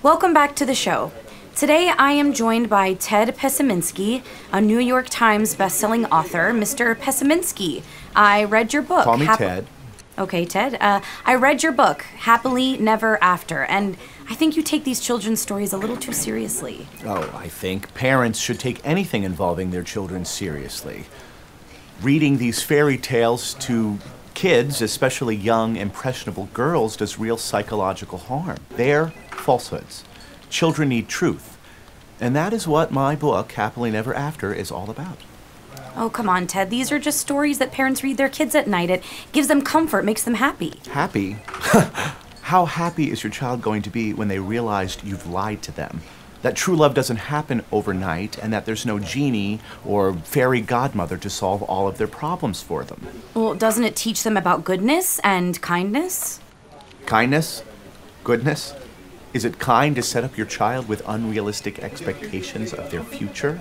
Welcome back to the show. Today I am joined by Ted Pesiminsky, a New York Times bestselling author. Mr. Pesiminsky, I read your book. Call me Ted. Okay, Ted. I read your book, Happily Never After, and I think you take these children's stories a little too seriously. Oh, I think parents should take anything involving their children seriously. Reading these fairy tales to kids, especially young, impressionable girls, does real psychological harm. They're falsehoods. Children need truth. And that is what my book, Happily Never After, is all about. Oh, come on, Ted. These are just stories that parents read their kids at night. It gives them comfort, makes them happy. Happy? How happy is your child going to be when they realized you've lied to them? That true love doesn't happen overnight, and that there's no genie or fairy godmother to solve all of their problems for them. Well, doesn't it teach them about goodness and kindness? Kindness? Goodness? Is it kind to set up your child with unrealistic expectations of their future?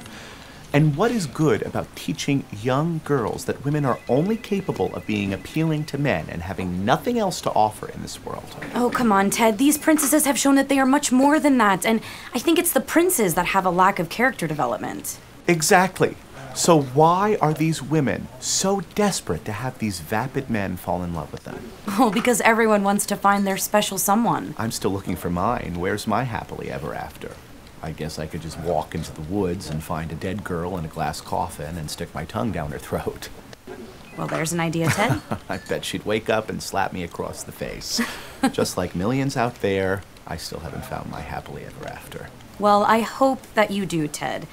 And what is good about teaching young girls that women are only capable of being appealing to men and having nothing else to offer in this world? Oh, come on, Ted. These princesses have shown that they are much more than that, and I think it's the princes that have a lack of character development. Exactly. So why are these women so desperate to have these vapid men fall in love with them? Oh, because everyone wants to find their special someone. I'm still looking for mine. Where's my happily ever after? I guess I could just walk into the woods and find a dead girl in a glass coffin and stick my tongue down her throat. Well, there's an idea, Ted. I bet she'd wake up and slap me across the face. Just like millions out there, I still haven't found my happily ever after. Well, I hope that you do, Ted.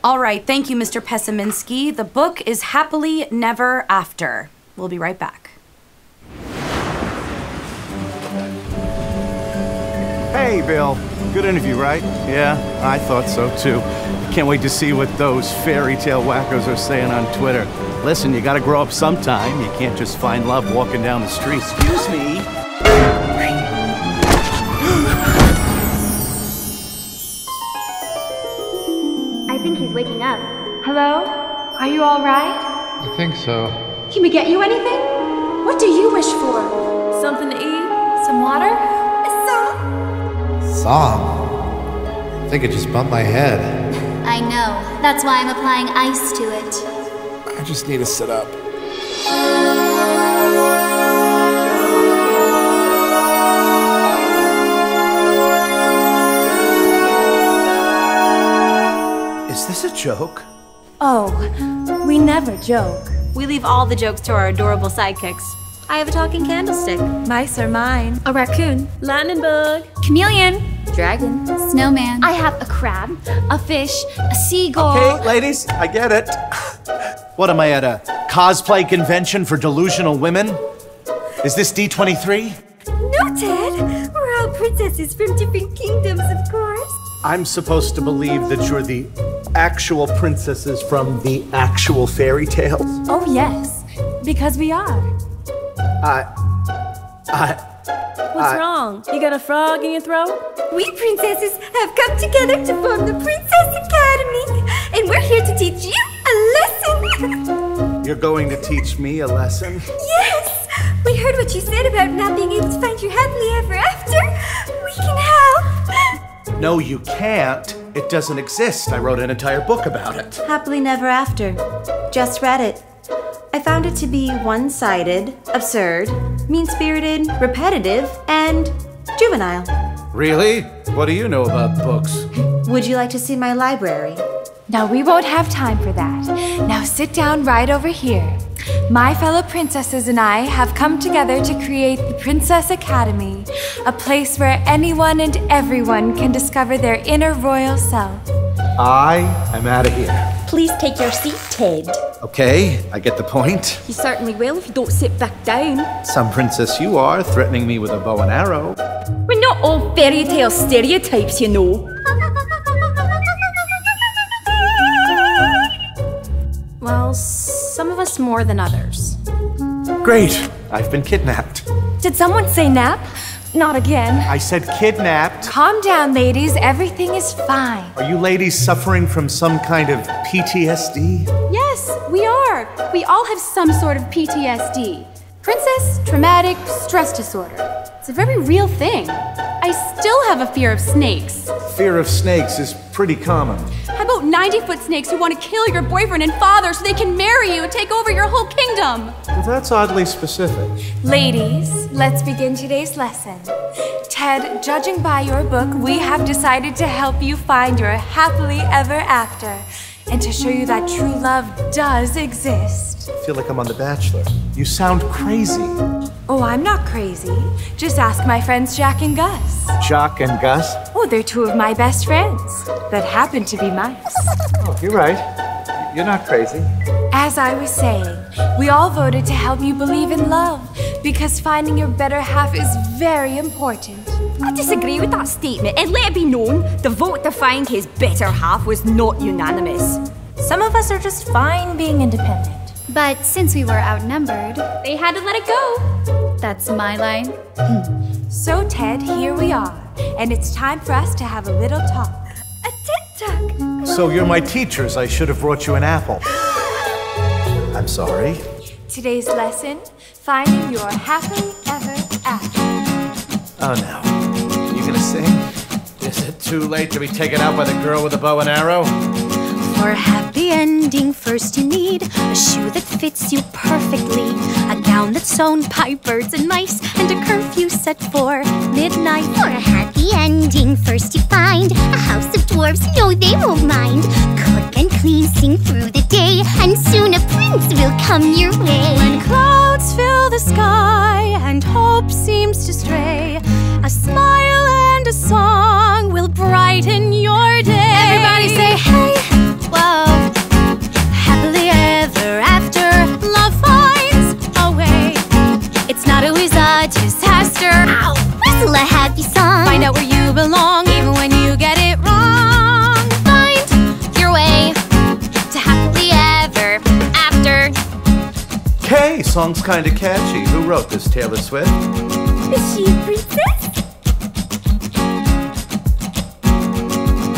All right, thank you, Mr. Pesiminsky. The book is Happily Never After. We'll be right back. Hey, Bill. Good interview, right? Yeah, I thought so, too. Can't wait to see what those fairy tale wackos are saying on Twitter. Listen, you gotta grow up sometime. You can't just find love walking down the street. Excuse me. I think he's waking up. Hello? Are you all right? I think so. Can we get you anything? What do you wish for? Something to eat? Some water? A song? Song? I think it just bumped my head. I know. That's why I'm applying ice to it. I just need to sit up. Is this a joke? Oh, we never joke. We leave all the jokes to our adorable sidekicks. I have a talking candlestick. Mice are mine. A raccoon. Lightning bug. Chameleon. Dragon. Snowman. I have a crab, a fish, a seagull. Okay, ladies, I get it. What am I at, a cosplay convention for delusional women? Is this D23? No, Ted. We're all princesses from different kingdoms, of course. I'm supposed to believe that you're the actual princesses from the actual fairy tales? Oh, yes. Because we are. What's wrong? You got a frog in your throat? We princesses have come together to form the Princess Academy. And we're here to teach you a lesson. You're going to teach me a lesson? Yes! We heard what you said about not being able to find your happily ever after. We can help. No, you can't. It doesn't exist. I wrote an entire book about it. Happily Never After. Just read it. I found it to be one-sided, absurd, mean-spirited, repetitive, and juvenile. Really? What do you know about books? Would you like to see my library? Now, we won't have time for that. Now sit down right over here. My fellow princesses and I have come together to create the Princess Academy, a place where anyone and everyone can discover their inner royal self. I am out of here. Please take your seat, Ted. Okay, I get the point. You certainly will if you don't sit back down. Some princess you are, threatening me with a bow and arrow. We're not all fairy tale stereotypes, you know. Well, some of us more than others. Great, I've been kidnapped. Did someone say nap? Not again. I said kidnapped. Calm down, ladies. Everything is fine. Are you ladies suffering from some kind of PTSD? Yes, we are. We all have some sort of PTSD. Princess Traumatic Stress Disorder. It's a very real thing. I I still have a fear of snakes. Fear of snakes is pretty common. How about 90-foot snakes who want to kill your boyfriend and father so they can marry you and take over your whole kingdom? Well, that's oddly specific. Ladies, let's begin today's lesson. Ted, judging by your book, we have decided to help you find your happily ever after and to show you that true love does exist. I feel like I'm on The Bachelor. You sound crazy. Oh, I'm not crazy. Just ask my friends Jack and Gus. Jock and Gus? Oh, they're two of my best friends that happen to be mice. Oh, you're right. You're not crazy. As I was saying, we all voted to help you believe in love because finding your better half is very important. I disagree with that statement, and let it be known, the vote to find his better half was not unanimous. Some of us are just fine being independent. But since we were outnumbered, They had to let it go. that's my line. So, Ted, here we are, and it's time for us to have a little talk. A tic-tac! So you're my teachers. I should have brought you an apple. I'm sorry. Today's lesson, finding your happily ever after. Oh, no. You gonna sing? Is it too late to be taken out by the girl with the bow and arrow? For a happy ending, first you need a shoe that fits you perfectly, a gown that's sewn by birds and mice, and a curfew set for midnight. For a happy ending, first you find a house of dwarves, no, they won't mind. Cook and clean, sing through the day, and soon a prince will come your way. When clouds fill the sky and hope seems to stray, a smile and a song will brighten your day. Everybody say, hey, whoa. Happily ever after, love finds a way. It's not always a disaster. Ow! Whistle a happy song. Find out where you belong, even when you get it wrong. Find your way to happily ever after. Okay, song's kinda catchy. Who wrote this, Taylor Swift? Is she a princess?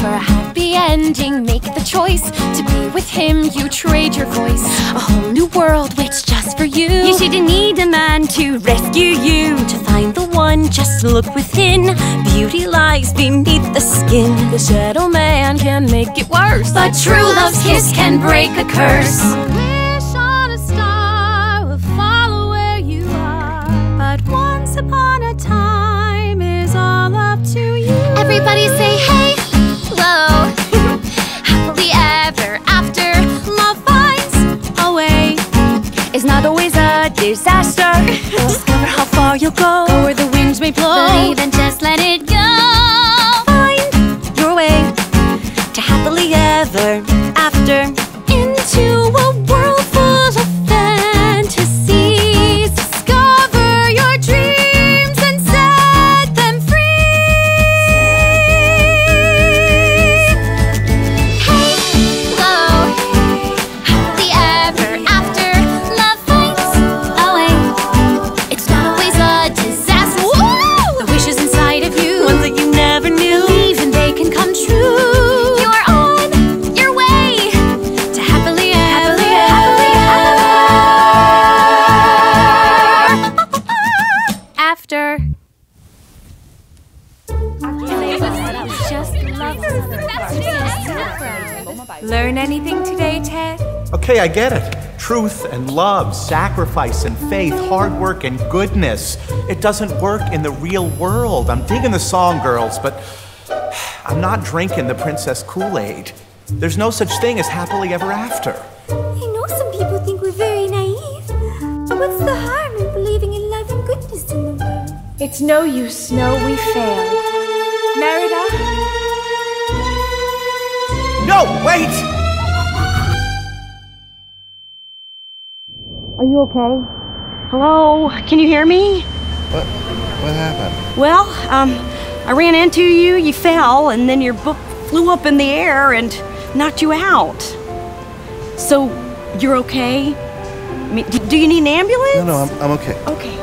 For a happy ending, make the choice to be with him. You trade your voice, a whole new world waits just for you. You shouldn't need a man to rescue you. To find the one, just look within. Beauty lies beneath the skin. The shadow man can make it worse, but true love's kiss can break a curse. Wish on a star will follow where you are, but once upon a time is all up to you. Everybody say, hey! Whoa. Happily ever after, love finds a way. It's not always a disaster. Discover how far you'll go where the winds may blow. Believe and just let it go. Find your way to happily ever after. Into a world full of fantasies. Discover your dreams and set them free. Learn anything today, Ted? Okay, I get it. Truth and love, sacrifice and faith, hard work and goodness. It doesn't work in the real world. I'm digging the song, girls, but I'm not drinking the princess Kool-Aid. There's no such thing as happily ever after. I know some people think we're very naive, but what's the harm in believing in love and goodness in the world? It's no use, Snow, we failed. Merida? No, wait! Are you okay? Hello? Can you hear me? What happened? Well, I ran into you, you fell, and then your book flew up in the air and knocked you out. So, you're okay? I mean, do you need an ambulance? No, I'm okay. Okay.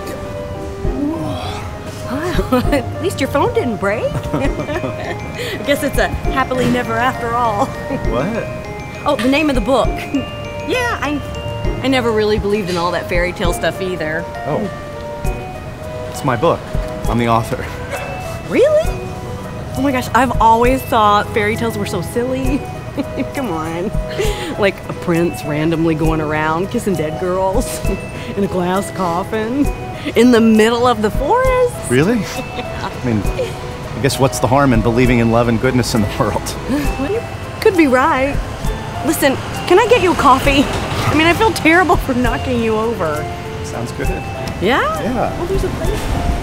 Well, at least your phone didn't break. I guess it's a happily never after all. What? Oh, the name of the book. Yeah, I never really believed in all that fairy tale stuff either. Oh. It's my book. I'm the author. Really? Oh my gosh, I've always thought fairy tales were so silly. Come on. Like a prince randomly going around kissing dead girls in a glass coffin in the middle of the forest. Really? I mean, I guess what's the harm in believing in love and goodness in the world? Well, you could be right. Listen, can I get you a coffee? I mean, I feel terrible for knocking you over. Sounds good. Yeah? Yeah. Well, there's a place.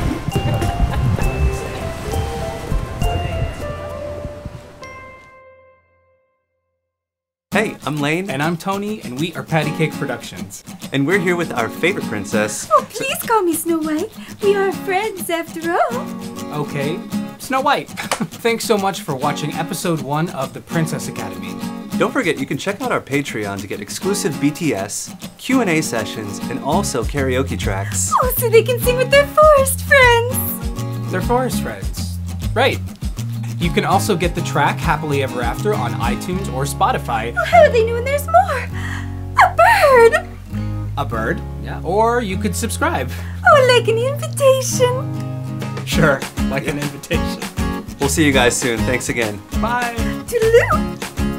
Hey, I'm Lane. And I'm Tony, and we are Patty Cake Productions. And we're here with our favorite princess. Oh, please call me Snow White. We are friends after all. Okay, Snow White. Thanks so much for watching episode 1 of the Princess Academy. Don't forget, you can check out our Patreon to get exclusive BTS, Q&A sessions, and also karaoke tracks. Oh, so they can sing with their forest friends. They're forest friends. Right. You can also get the track Happily Ever After on iTunes or Spotify. Oh, how would they know when there's more? A bird! A bird, yeah. Or you could subscribe. Oh, like an invitation. Sure, like an invitation. We'll see you guys soon. Thanks again. Bye. Toodaloo!